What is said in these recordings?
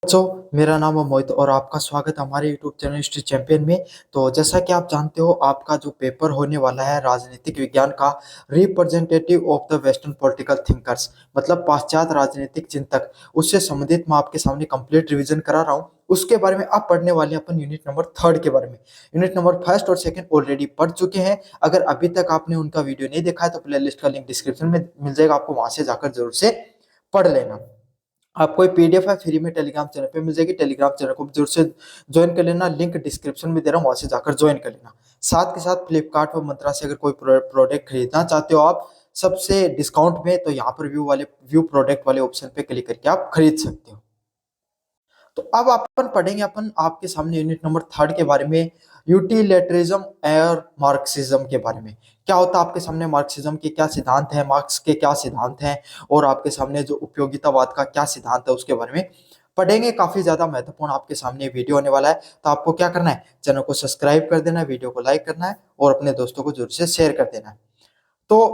दोस्तों, मेरा नाम है मोहित और आपका स्वागत है हमारे यूट्यूब चैनल हिस्ट्री चैंपियन में। तो जैसा कि आप जानते हो, आपका जो पेपर होने वाला है राजनीतिक विज्ञान का, representative of the western political thinkers, मतलब पाश्चात्य राजनीतिक चिंतक, उससे संबंधित मैं आपके सामने कंप्लीट रिवीजन करा रहा हूँ। उसके बारे में आप पढ़ने वाले हैं अपन यूनिट नंबर 3 के बारे में। यूनिट नंबर 1 और 2 ऑलरेडी पढ़ चुके हैं। अगर अभी तक आपने उनका वीडियो नहीं देखा है तो प्ले लिस्ट का लिंक डिस्क्रिप्शन में मिल जाएगा, आपको वहां से जाकर जरूर से पढ़ लेना। आपको एक पीडीएफ है फ्री में टेलीग्राम चैनल पे मिल जाएगी। टेलीग्राम चैनल को जरूर से ज्वाइन कर लेना, लिंक डिस्क्रिप्शन में दे रहा हूँ, वहां से जाकर ज्वाइन कर लेना। साथ के साथ फ्लिपकार्ट और मंत्रा से अगर कोई प्रोडक्ट खरीदना चाहते हो आप सबसे डिस्काउंट में, तो यहाँ पर व्यू प्रोडक्ट वाले ऑप्शन पे क्लिक करके आप खरीद सकते हो। तो अब अपन पढ़ेंगे अपन आपके सामने यूनिट नंबर 3 के बारे में, यूटिलिटरिज्म और मार्क्सिज्म के बारे में। क्या होता है आपके सामने, मार्क्सिज्म के क्या सिद्धांत हैं, मार्क्स के क्या सिद्धांत हैं, और आपके सामने जो उपयोगितावाद का क्या सिद्धांत है उसके बारे में पढ़ेंगे। काफी ज्यादा महत्वपूर्ण आपके सामने वीडियो होने वाला है। तो आपको क्या करना है, चैनल को सब्सक्राइब कर देना है, वीडियो को लाइक करना है और अपने दोस्तों को जरूर से शेयर कर देना है। तो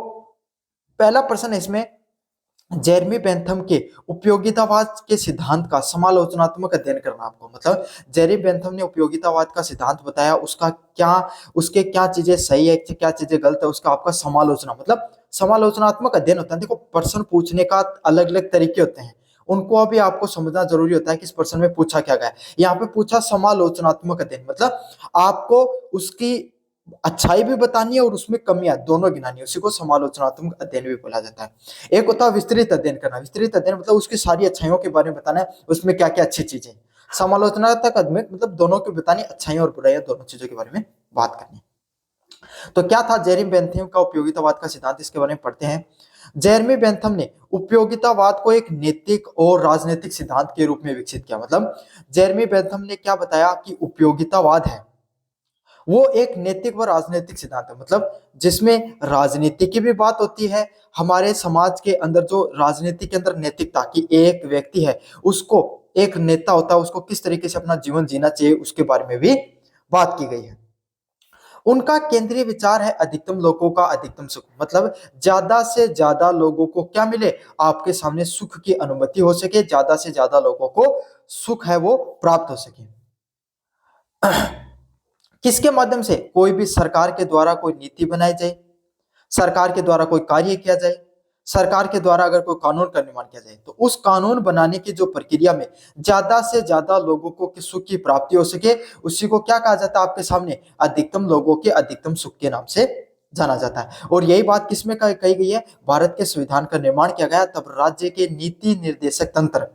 पहला प्रश्न है इसमें, जेरेमी बेंथम के उपयोगितावाद के सिद्धांत का समालोचनात्मक अध्ययन करना। आपको मतलब जेरेमी बेंथम ने उपयोगितावाद का सिद्धांत बताया, उसके क्या चीजें सही है, क्या चीजें गलत है, उसका आपका समालोचना मतलब समालोचनात्मक अध्ययन होता है। देखो, प्रश्न पूछने का अलग अलग तरीके होते हैं, उनको अभी आपको समझना जरूरी होता है कि इस प्रश्न में पूछा क्या गया है। यहाँ पे पूछा समालोचनात्मक अध्ययन, मतलब आपको उसकी अच्छाई भी बतानी है और उसमें कमियां दोनों गिनानी है, उसी को समालोचनात्मक अध्ययन भी बोला जाता है। एक होता है विस्तृत अध्ययन करना। विस्तृत अध्ययन मतलब उसकी सारी अच्छाइयों के बारे में बताना है, उसमें क्या क्या अच्छी चीजें। समालोचनात्मक अध्ययन मतलब दोनों की बतानी, अच्छाइयां और बुराइयां दोनों चीजों के बारे में बात करनी। तो क्या था जेरेमी बेंथम का उपयोगितावाद का सिद्धांत, इसके बारे में पढ़ते हैं। जेरेमी बेंथम ने उपयोगितावाद को एक नैतिक और राजनीतिक सिद्धांत के रूप में विकसित किया। मतलब जेरेमी बेंथम ने क्या बताया कि उपयोगितावाद है वो एक नैतिक व राजनीतिक सिद्धांत है, मतलब जिसमें राजनीति की भी बात होती है। हमारे समाज के अंदर जो राजनीति के अंदर नैतिकता की, एक व्यक्ति है उसको, एक नेता होता है उसको किस तरीके से अपना जीवन जीना चाहिए, उसके बारे में भी बात की गई है। उनका केंद्रीय विचार है अधिकतम लोगों का अधिकतम सुख, मतलब ज्यादा से ज्यादा लोगों को क्या मिले, आपके सामने सुख की अनुमति हो सके, ज्यादा से ज्यादा लोगों को सुख है वो प्राप्त हो सके। किसके माध्यम से, कोई भी सरकार के द्वारा कोई नीति बनाई जाए, सरकार के द्वारा कोई कार्य किया जाए, सरकार के द्वारा अगर कोई कानून का निर्माण किया जाए, तो उस कानून बनाने की जो प्रक्रिया में ज्यादा से ज्यादा लोगों को सुख की प्राप्ति हो सके, उसी को क्या कहा जाता है आपके सामने, अधिकतम लोगों के अधिकतम सुख के नाम से जाना जाता है। और यही बात किसमें कही गई है, भारत के संविधान का निर्माण किया गया तब राज्य के नीति निर्देशक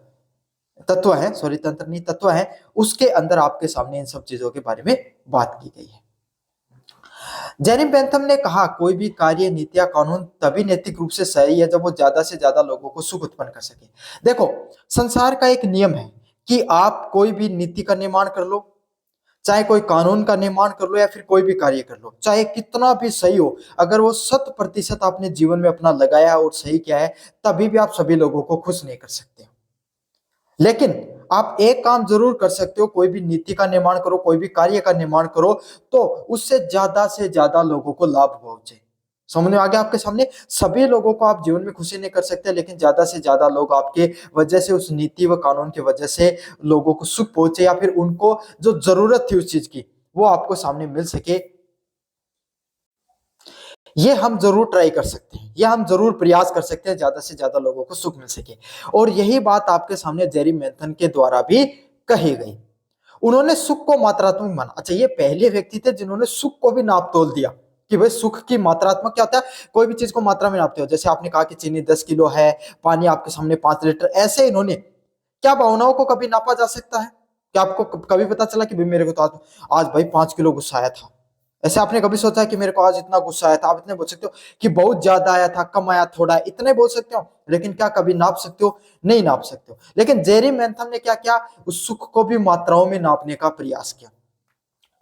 तत्व है, सॉरी तंत्र नहीं तत्व है, उसके अंदर आपके सामने इन सब चीजों के बारे में बात की गई है। जेरेमी बेंथम ने कहा, कोई भी कार्य, नीति या कानून तभी नैतिक रूप से सही है जब वो ज्यादा से ज्यादा लोगों को सुख उत्पन्न कर सके। देखो, संसार का एक नियम है कि आप कोई भी नीति का निर्माण कर लो, चाहे कोई कानून का निर्माण कर लो, या फिर कोई भी कार्य कर लो, चाहे कितना भी सही हो, अगर वो 100% आपने जीवन में अपना लगाया और सही किया है, तभी भी आप सभी लोगों को खुश नहीं कर सकते। लेकिन आप एक काम जरूर कर सकते हो, कोई भी नीति का निर्माण करो, कोई भी कार्य का निर्माण करो, तो उससे ज्यादा लोगों को लाभ पहुंचे। समझ में आ गया आपके सामने, सभी लोगों को आप जीवन में खुशी नहीं कर सकते, लेकिन ज्यादा से ज्यादा लोग आपके वजह से, उस नीति व कानून की वजह से लोगों को सुख पहुंचे, या फिर उनको जो जरूरत थी उस चीज की वो आपको सामने मिल सके, ये हम जरूर ट्राई कर सकते हैं, ये हम जरूर प्रयास कर सकते हैं, ज्यादा से ज्यादा लोगों को सुख मिल सके। और यही बात आपके सामने जेरेमी बेंथम के द्वारा भी कही गई। उन्होंने सुख को मात्रात्मक माना। अच्छा, ये पहले व्यक्ति थे जिन्होंने सुख को भी नाप तोल दिया कि भाई सुख की मात्रात्मक क्या होता है, कोई भी चीज को मात्रा में नापते हो। जैसे आपने कहा कि चीनी 10 किलो है, पानी आपके सामने 5 लीटर, ऐसे इन्होंने, क्या भावनाओं को कभी नापा जा सकता है? क्या आपको कभी पता चला कि भाई मेरे को तो आज भाई 5 किलो गुस्सा आया था? ऐसे आपने कभी सोचा है कि मेरे को आज इतना गुस्सा आया था? आप इतने बोल सकते हो कि बहुत ज्यादा आया था, कम आया, थोड़ा, इतने बोल सकते हो, लेकिन क्या कभी नाप सकते हो? नहीं नाप सकते हो। लेकिन जेरेमी बेंथम ने क्या किया, उस सुख को भी मात्राओं में नापने का प्रयास किया।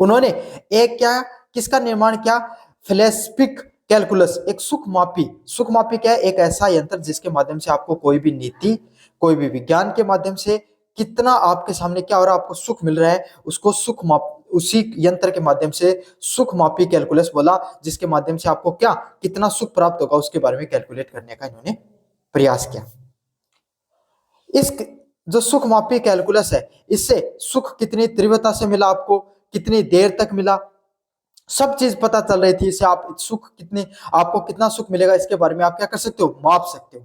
उन्होंने एक क्या, किसका निर्माण किया, फिलोसफिक कैलकुलस, एक सुख मापी क्या है, एक ऐसा यंत्र जिसके माध्यम से आपको कोई भी नीति, कोई भी विज्ञान के माध्यम से कितना आपके सामने क्या हो रहा है, आपको सुख मिल रहा है, उसको सुख माप, उसी यंत्र के माध्यम से सुख मापी कैलकुलस बोला, जिसके माध्यम से आपको क्या, कितना सुख प्राप्त होगा उसके बारे में कैलकुलेट करने का इन्होंने प्रयास किया। इस जो सुख मापी कैलकुलस है, इससे सुख कितनी तीव्रता से मिला आपको, कितनी देर तक मिला, सब चीज पता चल रही थी। इससे आप सुख कितने, आपको कितना सुख मिलेगा इसके बारे में आप क्या कर सकते हो, माप सकते हो।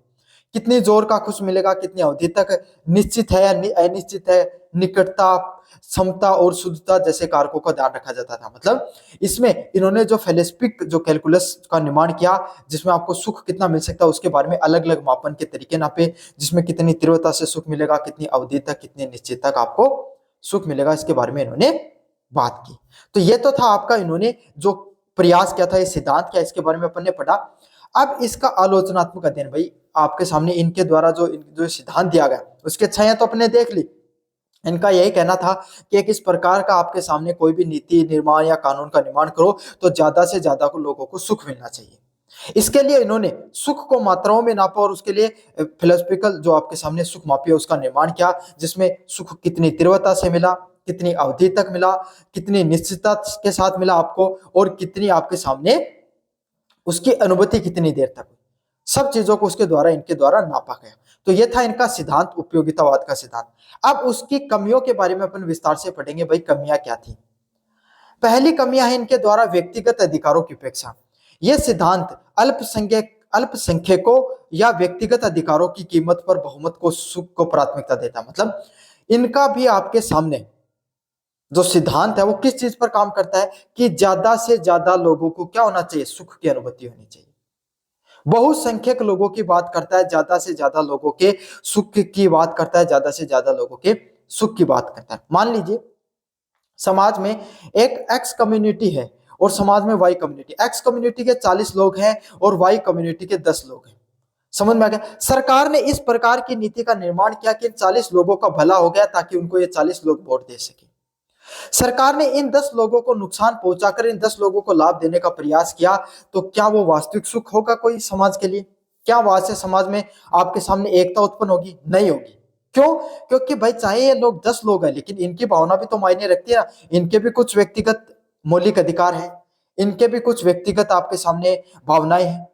कितनी जोर का खुश मिलेगा, कितनी अवधि तक, निश्चित है या अनिश्चित है, निकटता, क्षमता और शुद्धता जैसे कारकों का ध्यान रखा जाता था। मतलब इसमें इन्होंने जो फेलिस्पिक जो कैलकुलस का निर्माण किया, जिसमें आपको सुख कितना मिल सकता है उसके बारे में अलग अलग मापन के तरीके नापे, जिसमें कितनी तीव्रता से सुख मिलेगा, कितनी अवधि तक, कितनी निश्चित तक आपको सुख मिलेगा, इसके बारे में इन्होंने बात की। तो ये तो था आपका इन्होंने जो प्रयास किया था, ये सिद्धांत क्या, इसके बारे में अपन ने पढ़ा। अब इसका आलोचनात्मक अध्ययन, भाई आपके सामने इनके द्वारा जो सिद्धांत दिया गया उसकी अच्छाइयां तो अपने देख ली। इनका यही कहना था कि एक इस प्रकार का आपके सामने कोई भी नीति निर्माण या कानून का निर्माण करो तो ज्यादा से ज्यादा को लोगों को सुख मिलना चाहिए। इसके लिए इन्होंने सुख को मात्राओं में नापा और उसके लिए फिलोसफिकल जो आपके सामने सुख मापी है उसका निर्माण किया, जिसमें सुख कितनी तीव्रता से मिला, कितनी अवधि तक मिला, कितनी निश्चितता के साथ मिला आपको, और कितनी आपके सामने उसकी अनुभूति कितनी देर तक हुई, सब चीजों को उसके द्वारा इनके द्वारा नापा गया। तो यह था इनका सिद्धांत, उपयोगितावाद का सिद्धांत। अब उसकी कमियों के बारे में अपन विस्तार से पढ़ेंगे, भाई कमियां क्या थी। पहली कमियां है इनके द्वारा व्यक्तिगत अधिकारों की उपेक्षा। यह सिद्धांत अल्पसंख्यकों या व्यक्तिगत अधिकारों की कीमत पर बहुमत को सुख को प्राथमिकता देता। मतलब इनका भी आपके सामने जो सिद्धांत है वो किस चीज पर काम करता है कि ज्यादा से ज्यादा लोगों को क्या होना चाहिए, सुख की अनुभूति होनी चाहिए। बहुसंख्यक लोगों की बात करता है, ज्यादा से ज्यादा लोगों के सुख की बात करता है, ज्यादा से ज्यादा लोगों के सुख की बात करता है। मान लीजिए समाज में एक एक्स कम्युनिटी है और समाज में वाई कम्युनिटी, एक्स कम्युनिटी के 40 लोग हैं और वाई कम्युनिटी के 10 लोग हैं। समझ में आ गया। सरकार ने इस प्रकार की नीति का निर्माण किया कि इन 40 लोगों का भला हो गया ताकि उनको ये 40 लोग वोट दे सके। सरकार ने इन 10 लोगों को नुकसान पहुंचाकर इन 10 लोगों को लाभ देने का प्रयास किया, तो क्या वो वास्तविक सुख होगा कोई समाज के लिए? क्या वहां से समाज में आपके सामने एकता उत्पन्न होगी? नहीं होगी। क्यों? क्योंकि भाई चाहे ये लोग 10 लोग हैं लेकिन इनकी भावना भी तो मायने रखती है ना, इनके भी कुछ व्यक्तिगत मौलिक अधिकार है, इनके भी कुछ व्यक्तिगत आपके सामने भावनाएं हैं।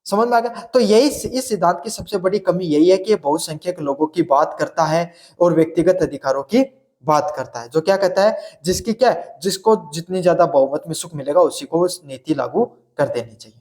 समझ में आ गया। तो यही इस सिद्धांत की सबसे बड़ी कमी यही है कि ये बहुसंख्यक लोगों की बात करता है और व्यक्तिगत अधिकारों की बात करता है। जो क्या कहता है, जिसकी क्या है, जिसको जितनी ज्यादा बहुमत में सुख मिलेगा उसी को नीति लागू कर देनी चाहिए।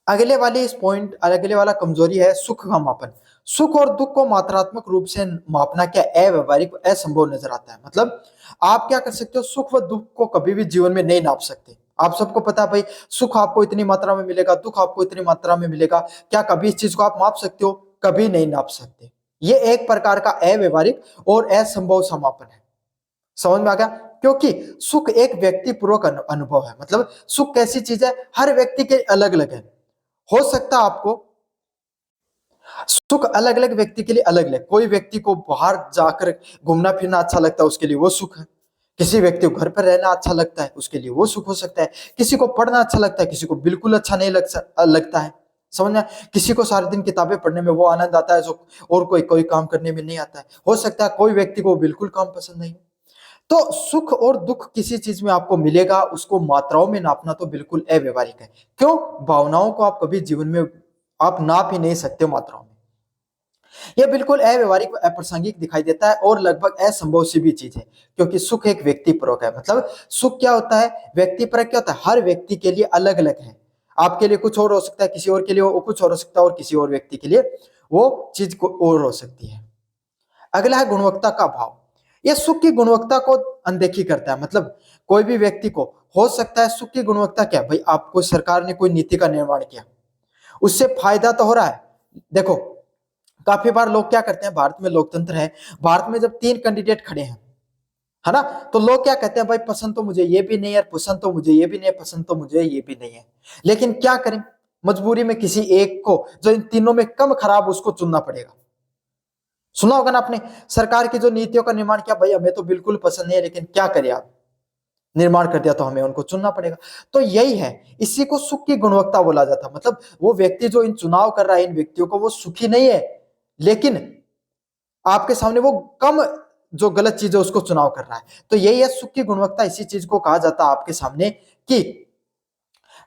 अगले वाली इस पॉइंट, अगले वाला कमजोरी है सुख का मापन। सुख और दुख को मात्रात्मक रूप से मापना क्या अव्यवहारिक, असंभव नजर आता है। मतलब आप क्या कर सकते हो, सुख व दुख को कभी भी जीवन में नहीं नाप सकते। आप सबको पता है भाई, सुख आपको इतनी मात्रा में मिलेगा, दुख आपको इतनी मात्रा में मिलेगा। क्या कभी इस चीज को आप माप सकते हो? कभी नहीं नाप सकते। ये एक प्रकार का अव्यवहारिक और असंभव समापन है। समझ में आ गया। क्योंकि सुख एक व्यक्तिपूर्वक अनुभव है। मतलब सुख कैसी चीज है, हर व्यक्ति के अलग अलग है। हो सकता है आपको सुख अलग अलग व्यक्ति के लिए अलग अलग, कोई व्यक्ति को बाहर जाकर घूमना फिरना अच्छा लगता है, उसके लिए वो सुख है। किसी व्यक्ति को घर पर रहना अच्छा लगता है, उसके लिए वो सुख हो सकता है। किसी को पढ़ना अच्छा लगता है, किसी को बिल्कुल अच्छा नहीं लगता है। समझना। किसी को सारे दिन किताबें पढ़ने में वो आनंद आता है जो और कोई कोई काम करने में नहीं आता है। हो सकता है कोई व्यक्ति को बिल्कुल काम पसंद नहीं। तो सुख और दुख किसी चीज में आपको मिलेगा, उसको मात्राओं में नापना तो बिल्कुल अव्यवहारिक है। क्यों? भावनाओं को आप कभी जीवन में आप नाप ही नहीं सकते मात्राओं में। यह बिल्कुल अव्यवहारिक, अप्रासंगिक दिखाई देता है और लगभग असंभव सी भी चीज है, क्योंकि सुख एक व्यक्तिपरक है। मतलब सुख क्या होता है, व्यक्तिपरक क्या होता है, हर व्यक्ति के लिए अलग अलग है। आपके लिए कुछ और हो सकता है, किसी और के लिए वो कुछ और हो सकता है, और किसी और व्यक्ति के लिए वो चीज को और हो सकती है। अगला है गुणवत्ता का भाव। यह सुख की गुणवत्ता को अनदेखी करता है। मतलब कोई भी व्यक्ति को हो सकता है सुख की गुणवत्ता क्या, भाई आपको सरकार ने कोई नीति का निर्माण किया, उससे फायदा तो हो रहा है। देखो काफी बार लोग क्या करते हैं, भारत में लोकतंत्र है, भारत में जब 3 कैंडिडेट खड़े हैं, है ना, तो लोग क्या कहते हैं, भाई पसंद तो मुझे ये भी नहीं है, पसंद तो मुझे ये भी नहीं है, पसंद तो मुझे ये भी नहीं है। लेकिन क्या करें, मजबूरी में किसी एक को जो इन तीनों में कम खराब उसको चुनना पड़ेगा। सुना होगा ना आपने, सरकार की जो नीतियों का निर्माण किया, भाई हमें तो बिल्कुल पसंद नहीं है लेकिन क्या करें, आप निर्माण कर दिया तो हमें उनको चुनना पड़ेगा। तो यही है, इसी को सुख की गुणवत्ता बोला जाता है। मतलब वो व्यक्ति जो इन चुनाव कर रहा है, इन व्यक्तियों को वो सुखी नहीं है, लेकिन आपके सामने वो कम जो गलत चीज है उसको चुनाव कर रहा है। तो यही है सुख की गुणवत्ता। इसी चीज को कहा जाता है आपके सामने कि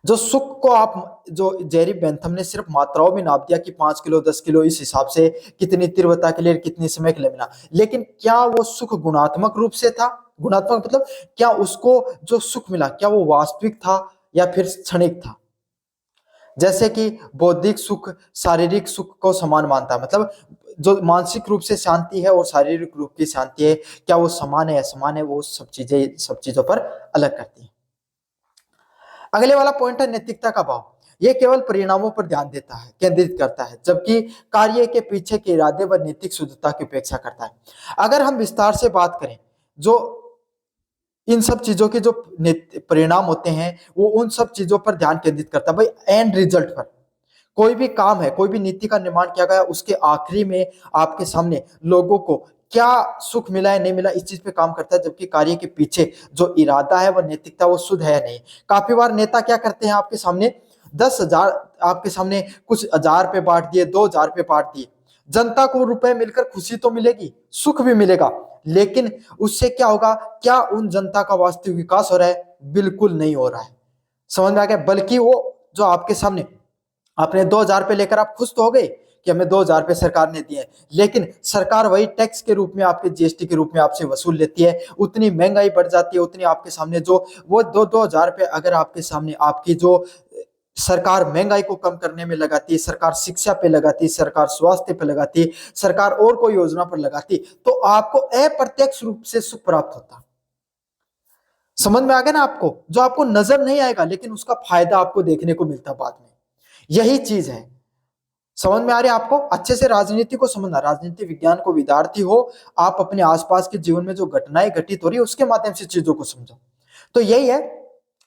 जो सुख को आप, जो जेरी बेंथम ने सिर्फ मात्राओं में नाप दिया कि 5 किलो 10 किलो इस हिसाब से कितनी तीव्रता के लिए कितनी समय के लिए मिला, लेकिन क्या वो सुख गुणात्मक रूप से था? गुणात्मक मतलब क्या उसको जो सुख मिला क्या वो वास्तविक था या फिर क्षणिक था? जैसे कि बौद्धिक सुख शारीरिक सुख को समान मानता है, मतलब जो मानसिक रूप से शांति है और शारीरिक रूप की शांति है, क्या वो समान है असमान है, वो सब चीजों पर अलग करती है। अगले वाला पॉइंट है नैतिकता का भाव। यह केवल परिणामों पर ध्यान देता है, केंद्रित करता है, जबकि कार्य के पीछे के इरादे व नैतिक शुद्धता की उपेक्षा करता है। अगर हम विस्तार से बात करें, जो इन सब चीजों के जो परिणाम होते हैं वो उन सब चीजों पर ध्यान केंद्रित करता है, भाई एंड रिजल्ट पर। कोई भी काम है, कोई भी नीति का निर्माण किया गया, उसके आखिरी में आपके सामने लोगों को क्या सुख मिला है नहीं मिला इस चीज पे काम करता है, जबकि कार्य के पीछे जो इरादा है वह नैतिकता वो शुद्ध है या नहीं। काफी बार नेता क्या करते हैं, आपके सामने 10,000 आपके सामने कुछ 1,000 रुपए बांट दिए, 2,000 रुपए बांट दिए, जनता को रुपए मिलकर खुशी तो मिलेगी, सुख भी मिलेगा, लेकिन उससे क्या होगा? क्या उन जनता का वास्तविक विकास हो रहा है? बिल्कुल नहीं हो रहा है। समझ में आ गया? बल्कि वो जो आपके सामने आपने 2,000 रुपए लेकर आप खुश तो हो गए कि हमें 2,000 रुपए सरकार ने दिए, लेकिन सरकार वही टैक्स के रूप में, आपके जीएसटी के रूप में आपसे वसूल लेती है। उतनी महंगाई बढ़ जाती है, उतनी आपके सामने जो वो 2,000 रुपए अगर आपके सामने आपकी जो सरकार महंगाई को कम करने में लगाती है, सरकार शिक्षा पे लगाती है, सरकार स्वास्थ्य पे लगाती है, सरकार और कोई योजना पर लगाती, तो आपको अप्रत्यक्ष रूप से सुख प्राप्त होता। समझ में आ गया ना आपको? जो आपको नजर नहीं आएगा लेकिन उसका फायदा आपको देखने को मिलता बाद में, यही चीज है। समझ में आ रही है आपको? अच्छे से राजनीति को समझना, राजनीति विज्ञान को विद्यार्थी हो, आप अपने आसपास के जीवन में जो घटनाएं घटित हो रही है उसके माध्यम से चीजों को समझो। तो यही है,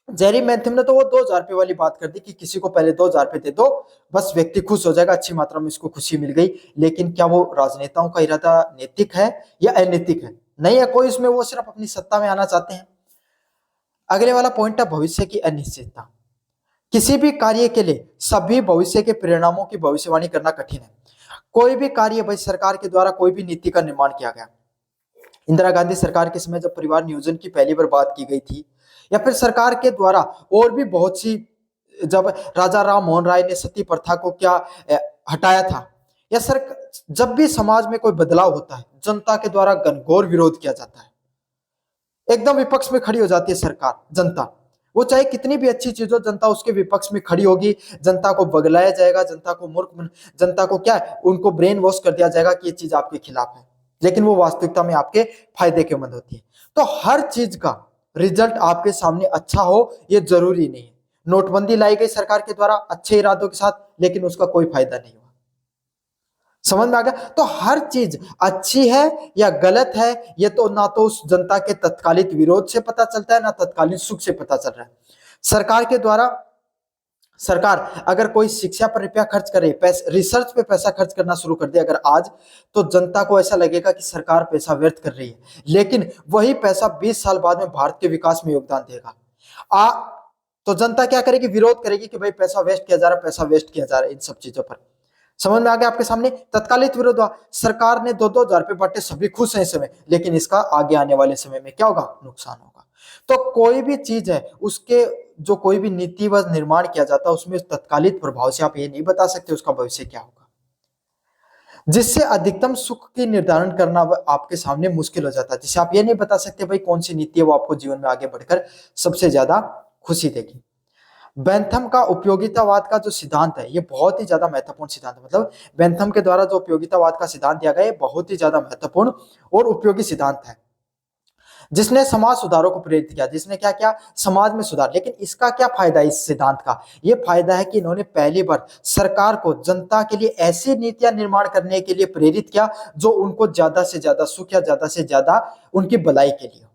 जेरी मैथम ने तो वो 2,000 रुपए वाली बात कर दी कि किसी को पहले 2,000 रुपए दे दो, बस व्यक्ति खुश हो जाएगा, अच्छी मात्रा में इसको खुशी मिल गई। लेकिन क्या वो राजनेताओं का इरादा नैतिक है या अनैतिक है? नहीं है कोई इसमें, वो सिर्फ अपनी सत्ता में आना चाहते हैं। अगले वाला पॉइंट है भविष्य की अनिश्चितता। किसी भी कार्य के लिए सभी भविष्य के परिणामों की भविष्यवाणी करना कठिन है। कोई भी कार्य, भाई सरकार के द्वारा कोई भी नीति का निर्माण किया गया, इंदिरा गांधी सरकार के समय जब परिवार नियोजन की पहली बार बात की गई थी, या फिर सरकार के द्वारा और भी बहुत सी, जब राजा राम मोहन राय ने सती प्रथा को क्या हटाया था, या सर जब भी समाज में कोई बदलाव होता है जनता के द्वारा घनघोर विरोध किया जाता है, एकदम विपक्ष में खड़ी हो जाती है सरकार, जनता, वो चाहे कितनी भी अच्छी चीज हो, जनता उसके विपक्ष में खड़ी होगी, जनता को बगलाया जाएगा, जनता को मूर्ख, जनता को क्या है, उनको ब्रेन वॉश कर दिया जाएगा कि ये चीज आपके खिलाफ है, लेकिन वो वास्तविकता में आपके फायदे के मंद होती है। तो हर चीज का रिजल्ट आपके सामने अच्छा हो ये जरूरी नहीं है। नोटबंदी लाई गई सरकार के द्वारा अच्छे इरादों के साथ, लेकिन उसका कोई फायदा नहीं हुआ। समझ में आ गया? तो हर चीज अच्छी है या गलत है ये तो ना तो उस जनता के तत्कालिक विरोध से पता चलता है, ना तत्कालीन सुख से पता चल रहा है। सरकार के द्वारा, सरकार अगर कोई शिक्षा पर रुपया खर्च करे, रिसर्च पे पैसा खर्च करना शुरू कर दे अगर आज, तो जनता को ऐसा लगेगा कि सरकार पैसा व्यर्थ कर रही है, लेकिन वही पैसा 20 साल बाद में भारत के विकास में योगदान देगा। तो जनता क्या करेगी? विरोध करेगी कि भाई पैसा वेस्ट किया जा रहा है, पैसा वेस्ट किया जा रहा है इन सब चीजों पर। समझ में आ गया आपके सामने? तत्कालिक विरोध हुआ, सरकार ने 2,000 रुपए बांटे, सभी खुश हैं इस समय, लेकिन इसका आगे आने वाले समय में क्या होगा? नुकसान होगा। तो कोई भी चीज है उसके, जो कोई भी नीति व निर्माण किया जाता है उसमें तत्कालिक प्रभाव से आप ये नहीं बता सकते उसका भविष्य क्या होगा, जिससे अधिकतम सुख की निर्धारण करना आपके सामने मुश्किल हो जाता है, जिससे आप ये नहीं बता सकते भाई कौन सी नीति है वो आपको जीवन में आगे बढ़कर सबसे ज्यादा खुशी देगी। बेंथम का उपयोगितावाद का जो सिद्धांत है ये बहुत ही ज्यादा महत्वपूर्ण सिद्धांत है, मतलब बेंथम के द्वारा जो उपयोगितावाद का सिद्धांत दिया गया है बहुत ही ज्यादा महत्वपूर्ण और उपयोगी सिद्धांत है, जिसने समाज सुधारों को प्रेरित किया, जिसने क्या किया? समाज में सुधार। लेकिन इसका क्या फायदा है इस सिद्धांत का? ये फायदा है कि इन्होंने पहली बार सरकार को जनता के लिए ऐसी नीतियां निर्माण करने के लिए प्रेरित किया जो उनको ज्यादा से ज्यादा सुख या ज्यादा से ज्यादा उनकी भलाई के लिए।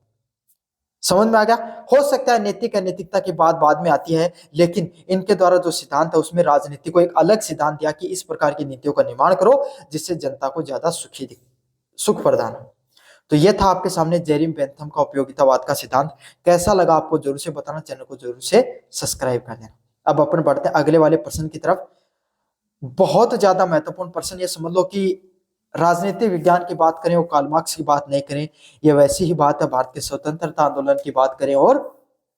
समझ में आ गया? हो सकता है नैतिक अनैतिकता की बात बाद में आती है, लेकिन इनके द्वारा जो सिद्धांत है उसमें राजनीति को एक अलग सिद्धांत दिया कि इस प्रकार की नीतियों का निर्माण करो जिससे जनता को ज्यादा सुख प्रदान हो। तो ये था आपके सामने जेरी बेंथम का उपयोगितावाद का सिद्धांत। कैसा लगा आपको जरूर से बताना, चैनल को जरूर से सब्सक्राइब कर देना। अब अपन बढ़ते हैं अगले वाले प्रश्न की तरफ। बहुत ज्यादा महत्वपूर्ण प्रश्न, ये समझ लो कि राजनीतिक विज्ञान की बात करें और कार्ल मार्क्स की बात नहीं करें, ये वैसी ही बात है भारत के स्वतंत्रता आंदोलन की बात करें और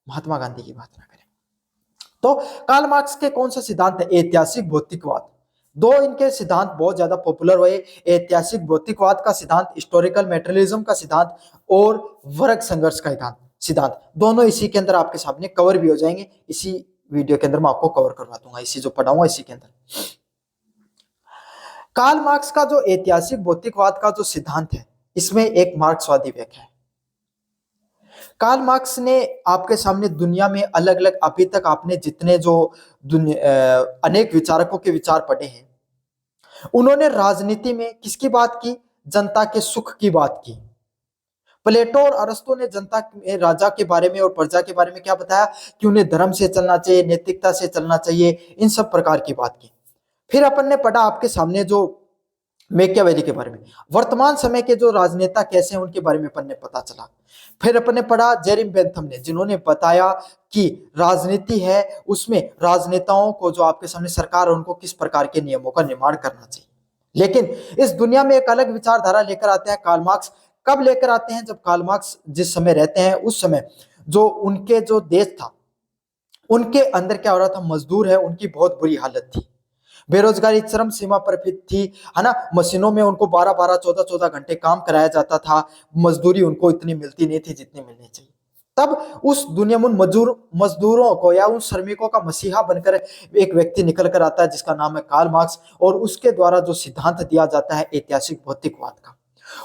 महात्मा गांधी की बात ना करें। तो कार्ल मार्क्स के कौन सा सिद्धांत है? ऐतिहासिक भौतिकवाद। दो इनके सिद्धांत बहुत ज्यादा पॉपुलर हुए, ऐतिहासिक भौतिकवाद का सिद्धांत, हिस्टोरिकल मेटेरियलिज्म का सिद्धांत और वर्ग संघर्ष का सिद्धांत सिद्धांत दोनों इसी के अंदर आपके सामने कवर भी हो जाएंगे। इसी वीडियो के अंदर मैं आपको कवर करवा दूंगा, इसी जो पढ़ाऊंगा इसी के अंदर। कार्ल मार्क्स का जो ऐतिहासिक भौतिकवाद का जो सिद्धांत है, इसमें एक मार्क्सवादी व्याख्या है। कार्ल मार्क्स ने आपके सामने दुनिया में अलग अलग, अभी तक आपने जितने जो अनेक विचारकों के विचार पढ़े हैं, उन्होंने राजनीति में किसकी बात की? जनता के सुख की बात की। प्लेटो और अरस्तु ने जनता राजा के बारे में और प्रजा के बारे में क्या बताया? कि उन्हें धर्म से चलना चाहिए, नैतिकता से चलना चाहिए, इन सब प्रकार की बात की। फिर अपन ने पढ़ा आपके सामने जो मैकियावेली के बारे में, वर्तमान समय के जो राजनेता कैसे हैं उनके बारे में अपन ने पता चला। फिर अपन ने पढ़ा जेरेमी बेंथम ने, जिन्होंने बताया कि राजनीति है उसमें राजनेताओं को, जो आपके सामने सरकार है, उनको किस प्रकार के नियमों का निर्माण करना चाहिए। लेकिन इस दुनिया में एक अलग विचारधारा लेकर आते हैं कार्ल मार्क्स। कब लेकर आते हैं? जब कार्ल मार्क्स जिस समय रहते हैं उस समय जो उनके जो देश था, उनके अंदर क्या हो रहा था? मजदूर है उनकी बहुत बुरी हालत थी, बेरोजगारी चरम सीमा पर थी, है ना। मशीनों में उनको 12-12, 14-14 घंटे काम कराया जाता था, मजदूरी उनको इतनी मिलती नहीं थी जितनी मिलनी चाहिए। तब उस दुनिया में मजदूरों को या उन श्रमिकों का मसीहा बनकर एक व्यक्ति निकल कर आता है जिसका नाम है कार्ल मार्क्स, और उसके द्वारा जो सिद्धांत दिया जाता है ऐतिहासिक भौतिकवाद का,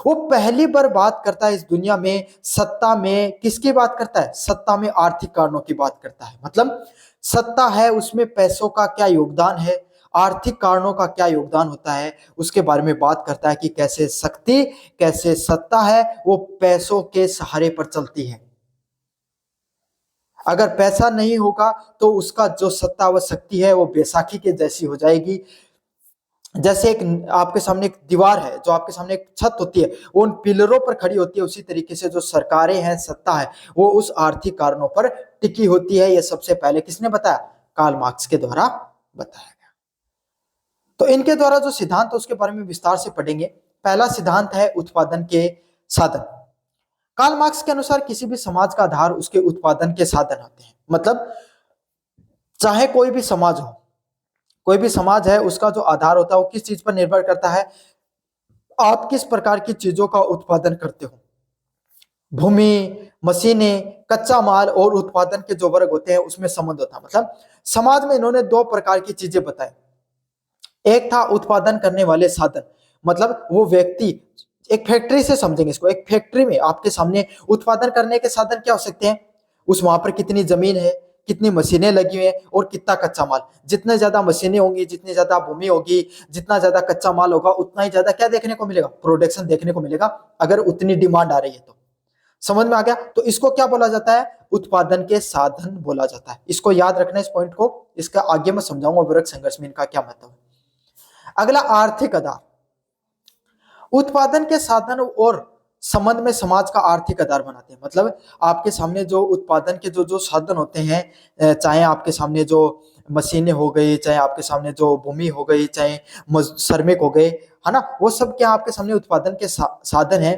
वो पहली बार बात करता है इस दुनिया में सत्ता में। किसकी बात करता है? सत्ता में आर्थिक कारणों की बात करता है। मतलब सत्ता है उसमें पैसों का क्या योगदान है, आर्थिक कारणों का क्या योगदान होता है, उसके बारे में बात करता है कि कैसे शक्ति, कैसे सत्ता है वो पैसों के सहारे पर चलती है। अगर पैसा नहीं होगा तो उसका जो सत्ता व शक्ति है वो बैसाखी के जैसी हो जाएगी। जैसे एक आपके सामने एक दीवार है, जो आपके सामने एक छत होती है, वो उन पिलरों पर खड़ी होती है, उसी तरीके से जो सरकारें हैं, सत्ता है, वो उस आर्थिक कारणों पर टिकी होती है। ये सबसे पहले किसने बताया? कार्ल मार्क्स के द्वारा बताया गया। तो इनके द्वारा जो सिद्धांत है उसके बारे में विस्तार से पढ़ेंगे। पहला सिद्धांत है उत्पादन के साधन। कार्ल मार्क्स के अनुसार किसी भी समाज का आधार उसके उत्पादन के साधन होते हैं। मतलब चाहे कोई भी समाज हो, कोई भी समाज है, उसका जो आधार होता है वो किस चीज पर निर्भर करता है? आप किस प्रकार की चीजों का उत्पादन करते हो। भूमि, मशीनें, कच्चा माल और उत्पादन के जो वर्ग होते हैं उसमें संबंध होता है। मतलब समाज में इन्होंने दो प्रकार की चीजें बताई। एक था उत्पादन करने वाले साधन, मतलब वो व्यक्ति, एक फैक्ट्री से समझेंगे इसको, एक फैक्ट्री में आपके सामने उत्पादन करने के साधन क्या हो सकते हैं? उस वहां पर कितनी जमीन है, कितनी मशीनें लगी हुई है और कितना कच्चा माल। जितने ज्यादा मशीनें होंगी, जितनी ज्यादा भूमि होगी, जितना ज्यादा कच्चा माल होगा, उतना ही ज्यादा क्या देखने को मिलेगा? प्रोडक्शन देखने को मिलेगा, अगर उतनी डिमांड आ रही है तो। समझ में आ गया? तो इसको क्या बोला जाता है? उत्पादन के साधन बोला जाता है। इसको याद रखना इस पॉइंट को, इसका आगे मैं समझाऊंगा वर्ग संघर्ष में इनका क्या मतलब है। अगला आर्थिक आधार। उत्पादन के साधन और संबंध में समाज का आर्थिक आधार बनाते हैं। मतलब आपके सामने जो उत्पादन के जो जो साधन होते हैं, चाहे आपके सामने जो मशीनें हो गई, चाहे आपके सामने जो भूमि हो गई, चाहे श्रमिक हो गए, है ना, वो सब क्या आपके सामने उत्पादन के साधन है।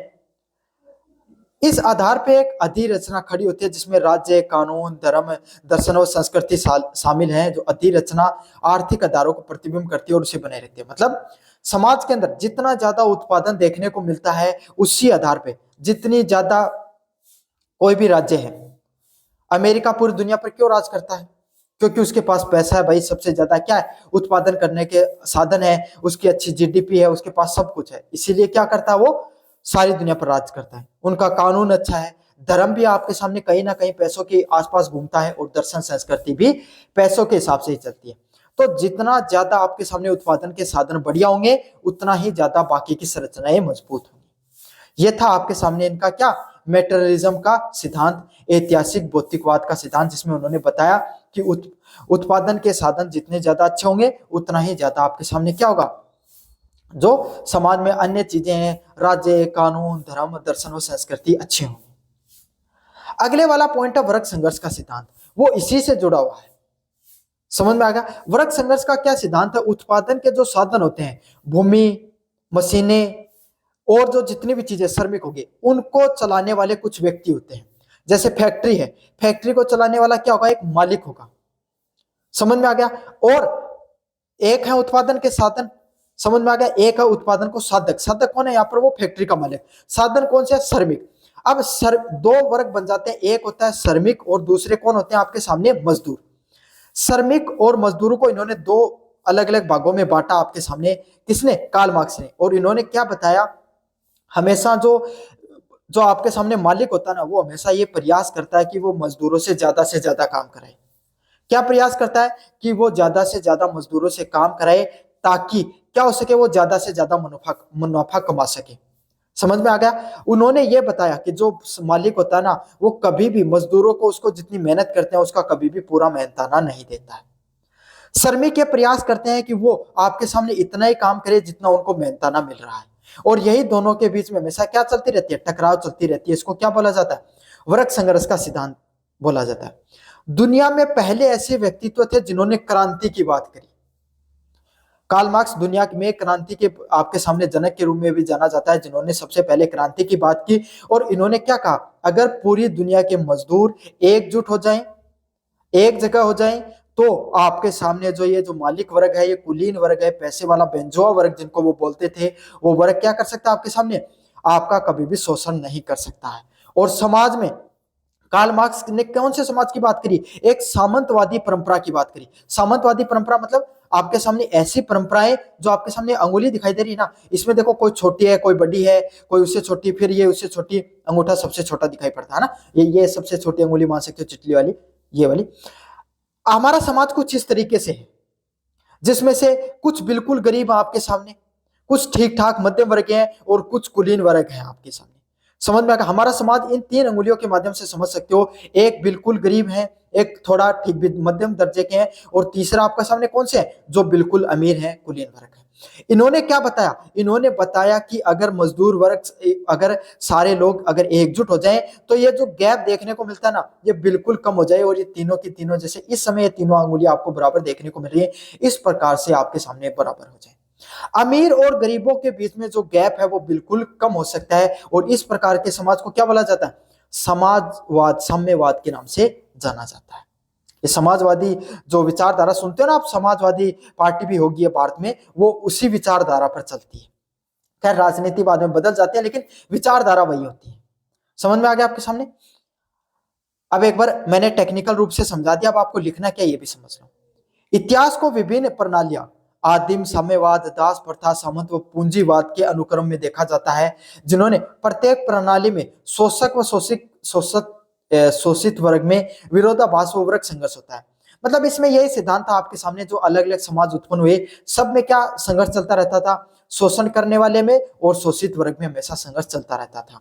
इस आधार पे एक अधिरचना खड़ी होती है जिसमें राज्य, कानून, धर्म, दर्शन और संस्कृति शामिल हैं। जो अधिरचना आर्थिक आधारों को प्रतिबिंब करती है और उसे बनाए रखती है। मतलब समाज के अंदर जितना ज्यादा उत्पादन देखने को मिलता है, उसी आधार पे जितनी ज्यादा कोई भी राज्य है, अमेरिका पूरी दुनिया पर क्यों राज करता है? क्योंकि उसके पास पैसा है भाई, सबसे ज्यादा क्या है? उत्पादन करने के साधन है, उसकी अच्छी जीडीपी है, उसके पास सब कुछ है, इसीलिए क्या करता है वो? सारी दुनिया पर राज करता है। उनका कानून अच्छा है, धर्म भी आपके सामने कहीं ना कहीं पैसों के आसपास घूमता है, और दर्शन संस्कृति भी पैसों के हिसाब से ही चलती है। तो जितना ज्यादा आपके सामने उत्पादन के साधन बढ़िया होंगे, उतना ही ज्यादा बाकी की संरचनाएं मजबूत होंगी। यह था आपके सामने इनका क्या? मेटेरियलिज्म का सिद्धांत, ऐतिहासिक भौतिकवाद का सिद्धांत, जिसमें उन्होंने बताया कि उत्पादन के साधन जितने ज्यादा अच्छे होंगे, उतना ही ज्यादा आपके सामने क्या होगा? जो समाज में अन्य चीजें हैं, राज्य, कानून, धर्म, दर्शन और संस्कृति अच्छे होंगे। अगले वाला पॉइंट है वर्ग संघर्ष का सिद्धांत, वो इसी से जुड़ा हुआ है। समझ में आ गया? वर्ग संघर्ष का क्या सिद्धांत है? उत्पादन के जो साधन होते हैं, भूमि, मशीनें और जो जितनी भी चीजें, श्रमिक हो गए, उनको चलाने वाले कुछ व्यक्ति होते हैं। जैसे फैक्ट्री है, फैक्ट्री को चलाने वाला क्या होगा? एक मालिक होगा। समझ में आ गया। और एक है उत्पादन के साधन, समझ में आ गया। एक है उत्पादन को साधक, साधक कौन है यहाँ पर, वो फैक्ट्री का मालिक। साधन कौन से, श्रमिक। अब दो वर्ग बन जाते हैं, एक होता है श्रमिक और दूसरे कौन होते हैं आपके सामने, मजदूर। श्रमिक और मजदूरों को इन्होंने दो अलग अलग भागों में बांटा आपके सामने, किसने, कार्ल मार्क्स ने। और इन्होंने क्या बताया, हमेशा जो जो आपके सामने मालिक होता है ना, वो हमेशा ये प्रयास करता है कि वो मजदूरों से ज्यादा काम कराए। क्या प्रयास करता है कि वो ज्यादा से ज्यादा मजदूरों से काम कराए, ताकि क्या हो सके, वो ज्यादा से ज्यादा मुनाफा कमा सके। समझ में आ गया। उन्होंने ये बताया कि जो मालिक होता है ना, वो कभी भी मजदूरों को उसको जितनी मेहनत करते हैं उसका कभी भी पूरा मेहनताना नहीं देता है। श्रमिक ये प्रयास करते हैं कि वो आपके सामने इतना ही काम करे जितना उनको मेहनताना मिल रहा है। और यही दोनों के बीच में हमेशा क्या चलती रहती है, टकराव चलती रहती है। इसको क्या बोला जाता है, वर्ग संघर्ष का सिद्धांत बोला जाता है। दुनिया में पहले ऐसे व्यक्तित्व थे जिन्होंने क्रांति की बात करी। कार्ल मार्क्स दुनिया में क्रांति के आपके सामने जनक के रूप में भी जाना जाता है, जिन्होंने सबसे पहले क्रांति की बात की। और इन्होंने क्या कहा, अगर पूरी दुनिया के मजदूर एकजुट हो जाएं, एक जगह हो जाएं, तो आपके सामने जो ये जो मालिक वर्ग है, ये कुलीन वर्ग है, पैसे वाला बेंजोआ वर्ग जिनको वो बोलते थे, वो वर्ग क्या कर सकता है आपके सामने, आपका कभी भी शोषण नहीं कर सकता है। और समाज में कार्ल मार्क्स ने कौन से समाज की बात करी, एक सामंतवादी परंपरा की बात करी। सामंतवादी परंपरा मतलब आपके सामने ऐसी परंपराएं जो आपके सामने अंगुली दिखाई दे रही है ना, इसमें देखो कोई छोटी है, कोई बड़ी है, कोई उससे छोटी, फिर ये उससे छोटी, अंगूठा सबसे छोटा दिखाई पड़ता है ना, ये सबसे छोटी अंगुली मान सकते हो, चिटली वाली, ये वाली। हमारा समाज कुछ इस तरीके से है, जिसमें से कुछ बिल्कुल गरीब आपके सामने, कुछ ठीक ठाक मध्यम वर्ग हैं, और कुछ कुलीन वर्ग हैं आपके सामने। समझ में आएगा। हमारा समाज इन तीन अंगुलियों के माध्यम से समझ सकते हो, एक बिल्कुल गरीब है, एक थोड़ा ठीक मध्यम दर्जे के हैं, और तीसरा आपका सामने कौन से है, जो बिल्कुल अमीर है, कुलीन वर्ग है। इन्होंने क्या बताया, इन्होंने बताया कि अगर मजदूर वर्ग, अगर सारे लोग अगर एकजुट हो जाएं, तो ये जो गैप देखने को मिलता है ना, ये बिल्कुल कम हो जाए, और ये तीनों की तीनों, जैसे इस समय ये तीनों अंगुलियां आपको बराबर देखने को मिल रही है, इस प्रकार से आपके सामने बराबर हो जाए। अमीर और गरीबों के बीच में जो गैप है वो बिल्कुल कम हो सकता है, और इस प्रकार के समाज को क्या बोला जाता है, समाजवाद, साम्यवाद के नाम से जाना जाता है। ये समाजवादी जो विचारधारा सुनते हो ना आप, समाजवादी पार्टी भी होगी है भारत में, वो उसी विचारधारा पर चलती है। खैर राजनीति बाद में बदल जाती है, लेकिन विचारधारा वही होती है। समझ में आ गया आपके सामने। अब एक बार मैंने टेक्निकल रूप से समझा दिया, अब आपको लिखना क्या ये भी समझ लो। इतिहास को विभिन्न प्रणालियां, आदिम, साम्यवाद, दास प्रथा, सामंत व पूंजीवाद के अनुक्रम में देखा जाता है, जिन्होंने प्रत्येक प्रणाली में शोषक व शोषित वर्ग में विरोधाभास व वर्ग संघर्ष होता है। मतलब इसमें यही सिद्धांत था आपके सामने, जो अलग अलग समाज उत्पन्न हुए, सब में क्या संघर्ष चलता रहता था, शोषण करने वाले में और शोषित वर्ग में हमेशा संघर्ष चलता रहता था।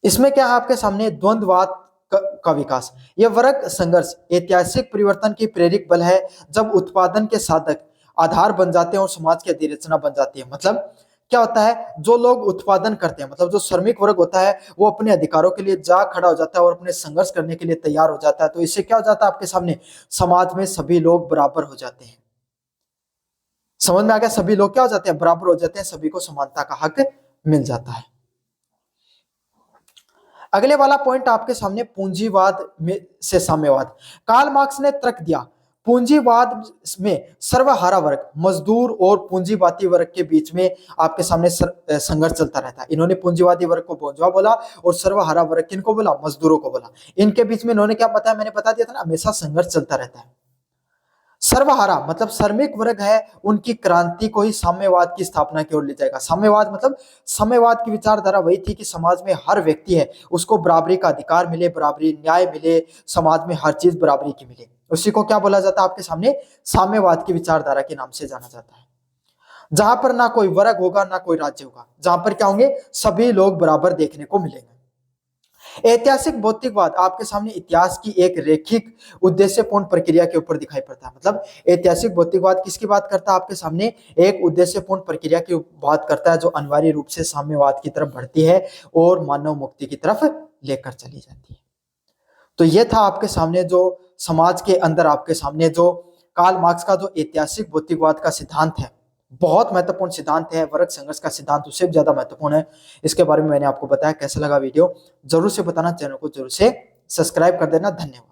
इसमें क्या है आपके सामने, द्वंद्ववाद का विकास। यह वर्ग संघर्ष ऐतिहासिक परिवर्तन की प्रेरक बल है, जब उत्पादन के साधक आधार बन जाते हैं और समाज की अधिरचना बन जाती है। मतलब क्या होता है, जो लोग उत्पादन करते हैं, मतलब जो श्रमिक वर्ग होता है, वो अपने अधिकारों के लिए जा खड़ा हो जाता है और अपने संघर्ष करने के लिए तैयार हो जाता है। तो इससे क्या हो जाता है आपके सामने, समाज में सभी लोग बराबर हो जाते हैं। समझ में आ गया, सभी लोग क्या हो जाते हैं, बराबर हो जाते हैं, सभी को समानता का हक मिल जाता है। अगले वाला पॉइंट आपके सामने पूंजीवाद में से साम्यवाद। कार्ल मार्क्स ने तर्क दिया, पूंजीवाद में सर्वहारा वर्ग, मजदूर और पूंजीवादी वर्ग के बीच में आपके सामने संघर्ष चलता रहता है। इन्होंने पूंजीवादी वर्ग को बोंजवा बोला और सर्वहारा वर्ग किनको बोला, मजदूरों को बोला। इनके बीच में इन्होंने क्या बताया, मैंने बता दिया था ना, हमेशा संघर्ष चलता रहता है। सर्वहारा मतलब श्रमिक वर्ग है, उनकी क्रांति को ही साम्यवाद की स्थापना की ओर ले जाएगा। साम्यवाद मतलब, साम्यवाद की विचारधारा वही थी कि समाज में हर व्यक्ति है, उसको बराबरी का अधिकार मिले, बराबरी न्याय मिले, समाज में हर चीज बराबरी की मिले। उसी को क्या बोला जाता है आपके सामने, साम्यवाद की विचारधारा के नाम से जाना जाता है। जहां पर ना कोई वर्ग होगा, ना कोई राज्य होगा, जहां पर क्या होंगे, सभी लोग बराबर देखने को मिलेंगे। ऐतिहासिक भौतिकवाद आपके सामने इतिहास की एक रेखिक उद्देश्यपूर्ण प्रक्रिया के ऊपर दिखाई पड़ता है। मतलब ऐतिहासिक भौतिकवाद किसकी बात करता है आपके सामने, एक उद्देश्यपूर्ण प्रक्रिया की बात करता है, जो अनिवार्य रूप से साम्यवाद की तरफ बढ़ती है और मानव मुक्ति की तरफ लेकर चली जाती है। तो यह था आपके सामने जो समाज के अंदर आपके सामने जो कार्ल मार्क्स का जो ऐतिहासिक भौतिकवाद का सिद्धांत है, बहुत महत्वपूर्ण सिद्धांत है। वर्ग संघर्ष का सिद्धांत उससे भी ज्यादा महत्वपूर्ण है। इसके बारे में मैंने आपको बताया। कैसा लगा वीडियो जरूर से बताना, चैनल को जरूर से सब्सक्राइब कर देना। धन्यवाद।